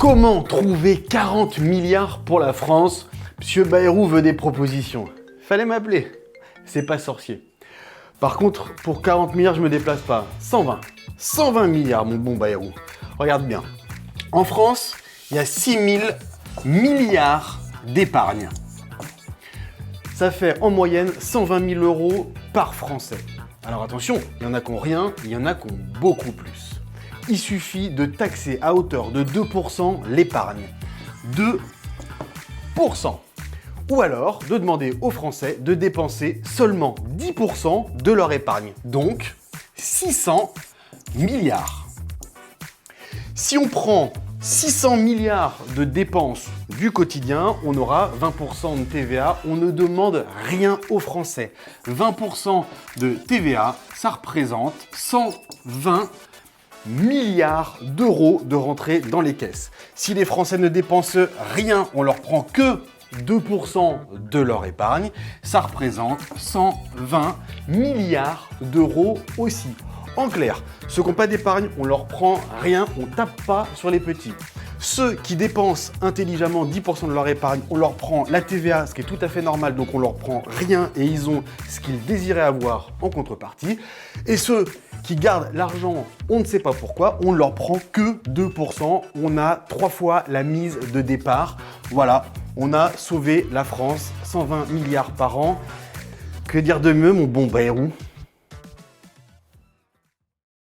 Comment trouver 40 milliards pour la France? Monsieur Bayrou veut des propositions. Fallait m'appeler. C'est pas sorcier. Par contre, pour 40 milliards, je me déplace pas. 120. 120 milliards, mon bon Bayrou. Regarde bien. En France, il y a 6 000 milliards d'épargne. Ça fait en moyenne 120 000 euros par Français. Alors attention, il y en a qui n'ont rien, il y en a qui ont beaucoup plus. Il suffit de taxer à hauteur de 2% l'épargne. 2%. Ou alors de demander aux Français de dépenser seulement 10% de leur épargne. Donc 600 milliards. Si on prend 600 milliards de dépenses du quotidien, on aura 20% de TVA. On ne demande rien aux Français. 20% de TVA, ça représente 120 milliards d'euros de rentrée dans les caisses. Si les Français ne dépensent rien, on leur prend que 2% de leur épargne, ça représente 120 milliards d'euros aussi. En clair, ceux qui n'ont pas d'épargne, on leur prend rien, on tape pas sur les petits. Ceux qui dépensent intelligemment 10% de leur épargne, on leur prend la TVA, ce qui est tout à fait normal, donc on leur prend rien et ils ont ce qu'ils désiraient avoir en contrepartie. Et ceux qui gardent l'argent, on ne sait pas pourquoi, on ne leur prend que 2%. On a 3 fois la mise de départ. Voilà, on a sauvé la France, 120 milliards par an. Que dire de mieux, mon bon Bayrou ?